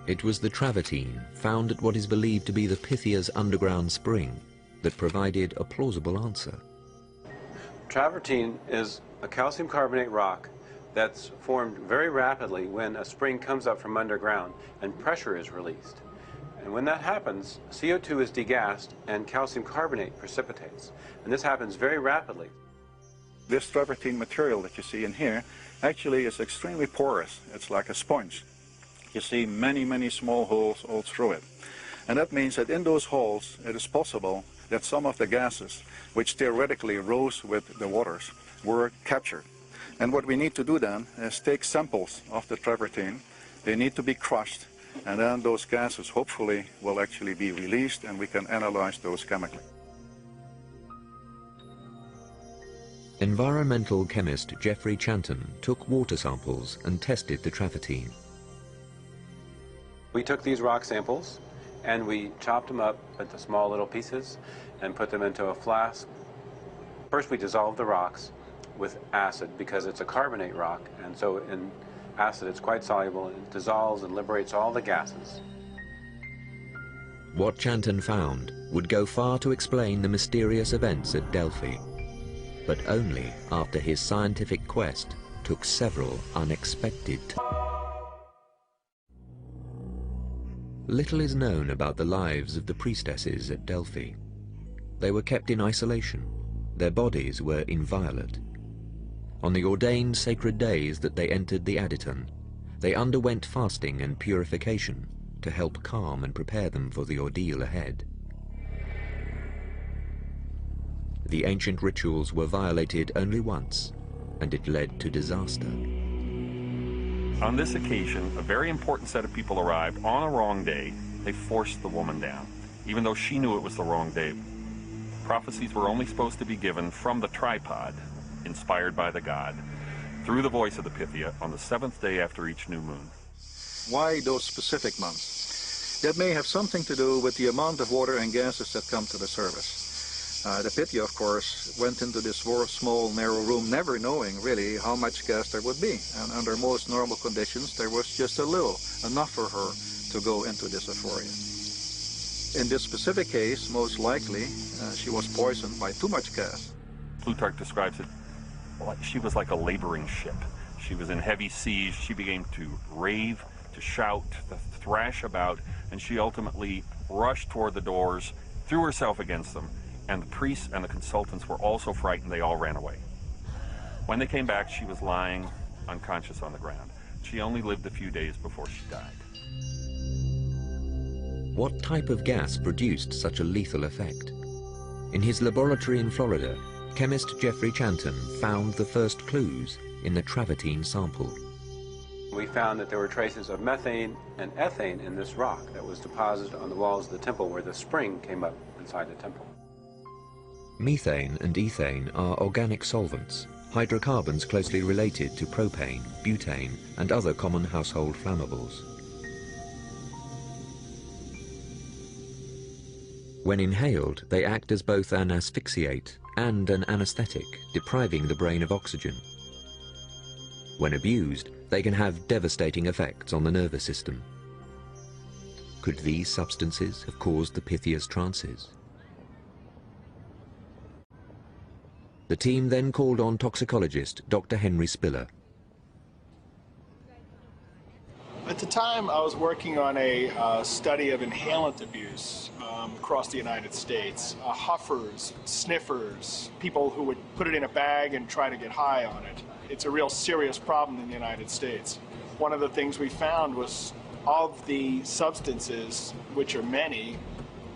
It was the travertine found at what is believed to be the Pythia's underground spring that provided a plausible answer. Travertine is a calcium carbonate rock that's formed very rapidly when a spring comes up from underground and pressure is released. And when that happens, CO2 is degassed and calcium carbonate precipitates. And this happens very rapidly. This travertine material that you see in here actually is extremely porous. It's like a sponge. You see many, many small holes all through it. And that means that in those holes, it is possible that some of the gases, which theoretically rose with the waters, were captured. And what we need to do then is take samples of the travertine. They need to be crushed, and then those gases hopefully will actually be released and we can analyze those chemically. Environmental chemist Geoffrey Chanton took water samples and tested the travertine. We took these rock samples and we chopped them up into small little pieces and put them into a flask. First we dissolved the rocks with acid because it's a carbonate rock, and so in acid it's quite soluble and it dissolves and liberates all the gases. What Chanton found would go far to explain the mysterious events at Delphi, but only after his scientific quest took several unexpected turns. Little is known about the lives of the priestesses at Delphi. They were kept in isolation. Their bodies were inviolate. On the ordained sacred days that they entered the Adyton, they underwent fasting and purification to help calm and prepare them for the ordeal ahead. The ancient rituals were violated only once, and it led to disaster. On this occasion, a very important set of people arrived on a wrong day. They forced the woman down, even though she knew it was the wrong day. Prophecies were only supposed to be given from the tripod, inspired by the god, through the voice of the Pythia on the 7th day after each new moon. Why those specific months? That may have something to do with the amount of water and gases that come to the surface. The Pythia, of course, went into this small, narrow room, never knowing really how much gas there would be. And under most normal conditions, there was just a little, enough for her to go into this euphoria. In this specific case, most likely, she was poisoned by too much gas. Plutarch describes it like she was like a laboring ship. She was in heavy seas. She began to rave, to shout, to thrash about, and she ultimately rushed toward the doors, threw herself against them, and the priests and the consultants were also frightened. They all ran away. When they came back, she was lying unconscious on the ground. She only lived a few days before she died. What type of gas produced such a lethal effect? In his laboratory in Florida, chemist Geoffrey Chanton found the first clues in the travertine sample. We found that there were traces of methane and ethane in this rock that was deposited on the walls of the temple where the spring came up inside the temple. Methane and ethane are organic solvents, hydrocarbons closely related to propane, butane, and other common household flammables. When inhaled, they act as both an asphyxiate and an anesthetic, depriving the brain of oxygen. When abused, they can have devastating effects on the nervous system. Could these substances have caused the Pythia's trances? The team then called on toxicologist Dr. Henry Spiller. At the time, I was working on a study of inhalant abuse across the United States. Huffers, sniffers, people who would put it in a bag and try to get high on it. It's a real serious problem in the United States. One of the things we found was of the substances, which are many,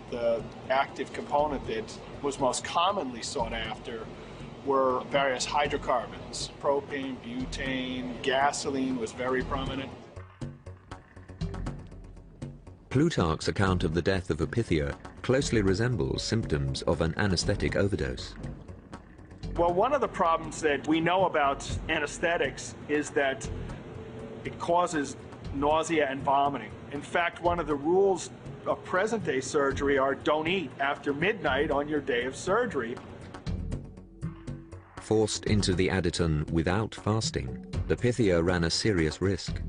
the active component that was most commonly sought after were various hydrocarbons. Propane, butane, gasoline was very prominent. Plutarch's account of the death of a Pythia closely resembles symptoms of an anesthetic overdose. Well, one of the problems that we know about anesthetics is that it causes nausea and vomiting. In fact, one of the rules of present-day surgery are don't eat after midnight on your day of surgery. Forced into the Adyton without fasting, the Pythia ran a serious risk.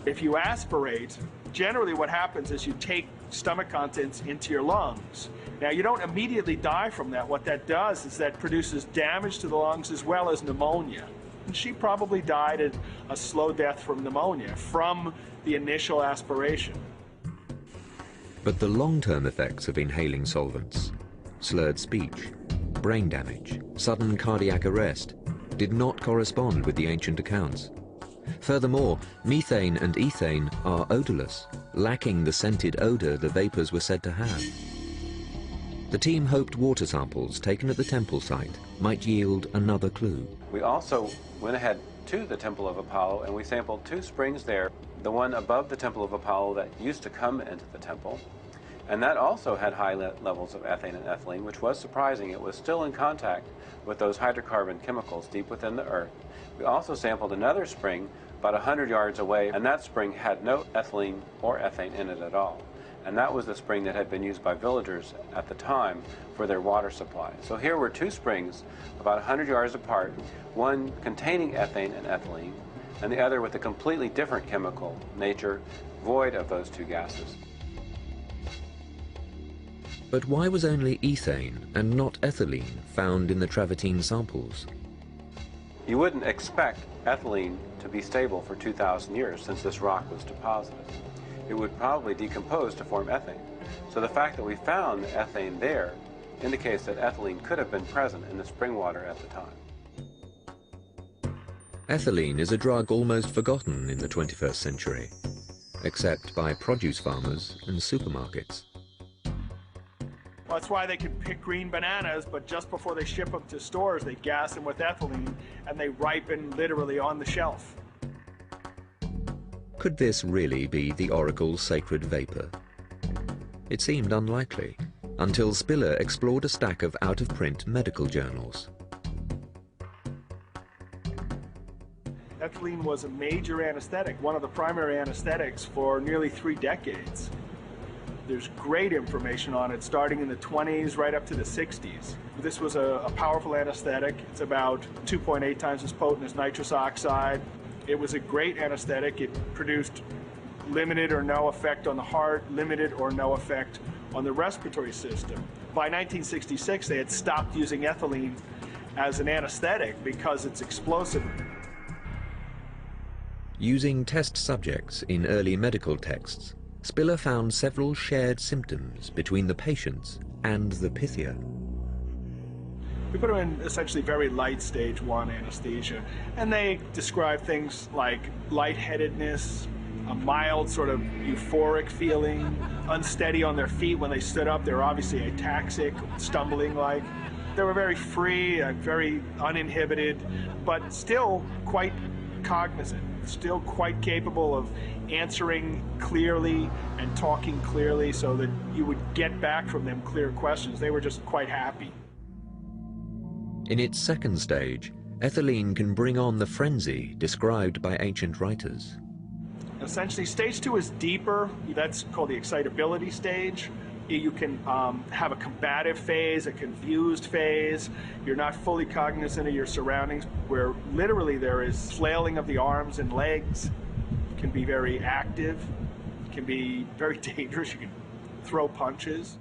If you aspirate, generally what happens is you take stomach contents into your lungs. Now, you don't immediately die from that. What that does is that produces damage to the lungs as well as pneumonia. And she probably died a slow death from pneumonia from the initial aspiration. But the long-term effects of inhaling solvents, slurred speech, brain damage, sudden cardiac arrest, did not correspond with the ancient accounts. Furthermore, methane and ethane are odorless, lacking the scented odor the vapors were said to have. The team hoped water samples taken at the temple site might yield another clue. We also went ahead to the Temple of Apollo and we sampled 2 springs there. The one above the Temple of Apollo that used to come into the temple, and that also had high levels of ethane and ethylene, which was surprising. It was still in contact with those hydrocarbon chemicals deep within the earth. We also sampled another spring about 100 yards away, and that spring had no ethylene or ethane in it at all. And that was the spring that had been used by villagers at the time for their water supply. So here were 2 springs about 100 yards apart, one containing ethane and ethylene, and the other with a completely different chemical nature, void of those 2 gases. But why was only ethane and not ethylene found in the travertine samples? You wouldn't expect ethylene to be stable for 2,000 years since this rock was deposited. It would probably decompose to form ethane. So the fact that we found ethane there indicates that ethylene could have been present in the spring water at the time. Ethylene is a drug almost forgotten in the 21st century, except by produce farmers and supermarkets. Well, that's why they can pick green bananas, but just before they ship them to stores, they gas them with ethylene, and they ripen literally on the shelf. Could this really be the oracle's sacred vapor? It seemed unlikely, until Spiller explored a stack of out-of-print medical journals. Ethylene was a major anesthetic, one of the primary anesthetics for nearly 3 decades. There's great information on it starting in the 20s right up to the 60s. This was a powerful anesthetic. It's about 2.8 times as potent as nitrous oxide. It was a great anesthetic. It produced limited or no effect on the heart, limited or no effect on the respiratory system. By 1966, they had stopped using ethylene as an anesthetic because it's explosive. Using test subjects in early medical texts, Spiller found several shared symptoms between the patients and the Pythia. We put them in essentially very light stage 1 anesthesia, and they describe things like lightheadedness, a mild sort of euphoric feeling, unsteady on their feet when they stood up. They were obviously ataxic, stumbling like. They were very free, very uninhibited, but still quite cognizant, still quite capable of answering clearly and talking clearly so that you would get back from them clear questions. They were just quite happy. In its second stage, ethylene can bring on the frenzy described by ancient writers. Essentially, stage 2 is deeper. That's called the excitability stage. You can have a combative phase, a confused phase. You're not fully cognizant of your surroundings, where literally there is flailing of the arms and legs. It can be very active. It can be very dangerous. You can throw punches.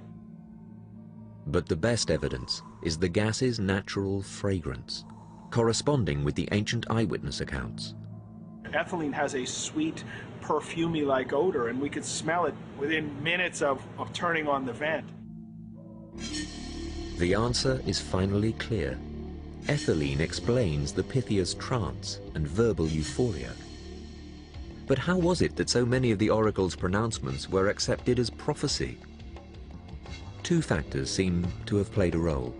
But the best evidence is the gas's natural fragrance, corresponding with the ancient eyewitness accounts. Ethylene has a sweet, perfumey-like odor, and we could smell it within minutes of turning on the vent. The answer is finally clear. Ethylene explains the Pythia's trance and verbal euphoria. But how was it that so many of the oracle's pronouncements were accepted as prophecy? 2 factors seem to have played a role.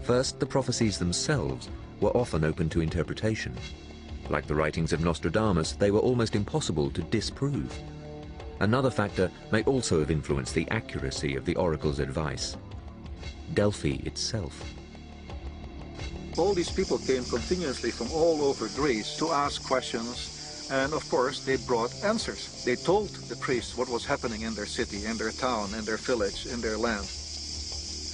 First, the prophecies themselves were often open to interpretation. Like the writings of Nostradamus, they were almost impossible to disprove. Another factor may also have influenced the accuracy of the oracle's advice: Delphi itself. All these people came continuously from all over Greece to ask questions, and of course they brought answers. They told the priests what was happening in their city, in their town, in their village, in their land.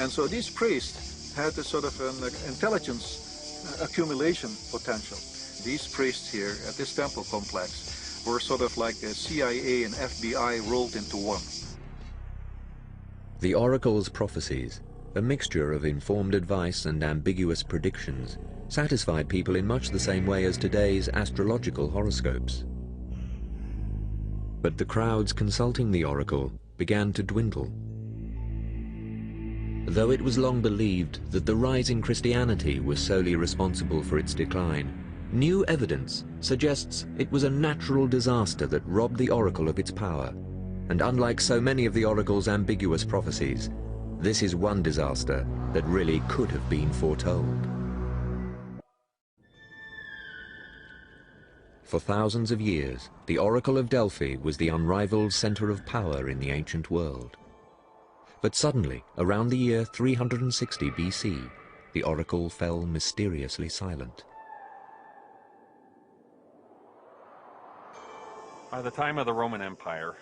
And so these priests had a sort of an intelligence accumulation potential. These priests here at this temple complex were sort of like the CIA and FBI rolled into one. The oracle's prophecies, a mixture of informed advice and ambiguous predictions, satisfied people in much the same way as today's astrological horoscopes. But the crowds consulting the oracle began to dwindle. Though it was long believed that the rise in Christianity was solely responsible for its decline, new evidence suggests it was a natural disaster that robbed the oracle of its power. And unlike so many of the oracle's ambiguous prophecies, this is one disaster that really could have been foretold. For thousands of years, the Oracle of Delphi was the unrivaled center of power in the ancient world. But suddenly, around the year 360 BC, the oracle fell mysteriously silent. By the time of the Roman Empire,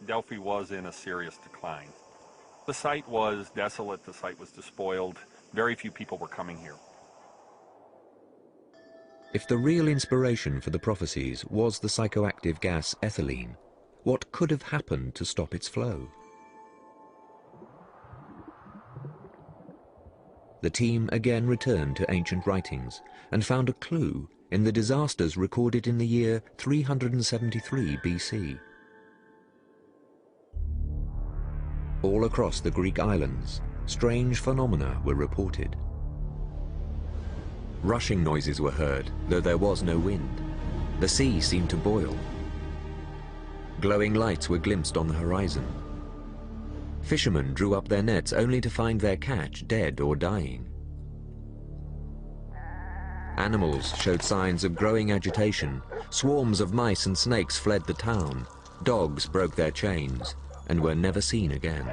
Delphi was in a serious decline. The site was desolate, the site was despoiled, very few people were coming here. If the real inspiration for the prophecies was the psychoactive gas ethylene, what could have happened to stop its flow? The team again returned to ancient writings and found a clue in the disasters recorded in the year 373 BC. All across the Greek islands, strange phenomena were reported. Rushing noises were heard, though there was no wind. The sea seemed to boil. Glowing lights were glimpsed on the horizon. Fishermen drew up their nets only to find their catch dead or dying. Animals showed signs of growing agitation. Swarms of mice and snakes fled the town. Dogs broke their chains and were never seen again.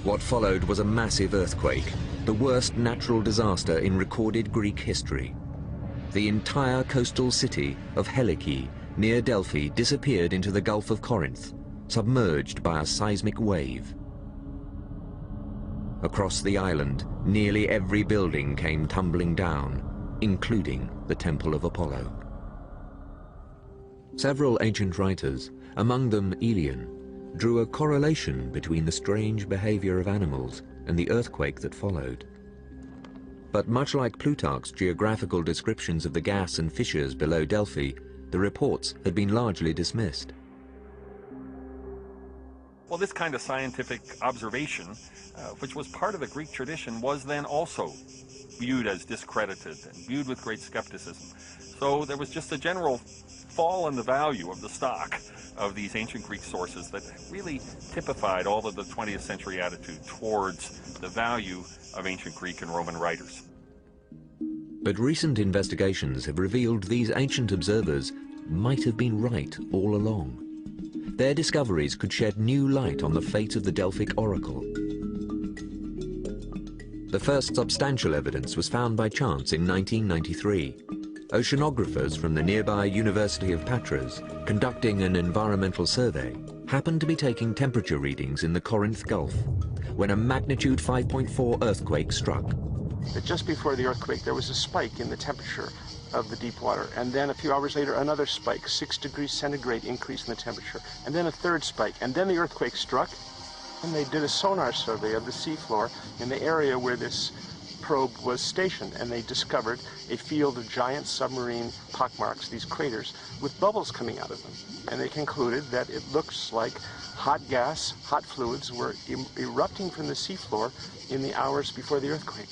What followed was a massive earthquake, the worst natural disaster in recorded Greek history. The entire coastal city of Helike, near Delphi, disappeared into the Gulf of Corinth, submerged by a seismic wave. Across the island, nearly every building came tumbling down, including the Temple of Apollo. Several ancient writers, among them Elian, drew a correlation between the strange behavior of animals and the earthquake that followed. But much like Plutarch's geographical descriptions of the gas and fissures below Delphi, the reports had been largely dismissed. Well, this kind of scientific observation, which was part of the Greek tradition, was then also viewed as discredited and viewed with great skepticism. So there was just a general fall in the value of the stock of these ancient Greek sources that really typified all of the 20th century attitude towards the value of ancient Greek and Roman writers. But recent investigations have revealed these ancient observers might have been right all along. Their discoveries could shed new light on the fate of the Delphic oracle. The first substantial evidence was found by chance in 1993. Oceanographers from the nearby University of Patras, conducting an environmental survey, happened to be taking temperature readings in the Corinth Gulf when a magnitude 5.4 earthquake struck. That just before the earthquake there was a spike in the temperature of the deep water, and then a few hours later another spike, 6 degrees centigrade increase in the temperature, and then a third spike, and then the earthquake struck, and they did a sonar survey of the seafloor in the area where this probe was stationed, and they discovered a field of giant submarine pockmarks, these craters, with bubbles coming out of them. And they concluded that it looks like hot gas, hot fluids were erupting from the seafloor in the hours before the earthquake.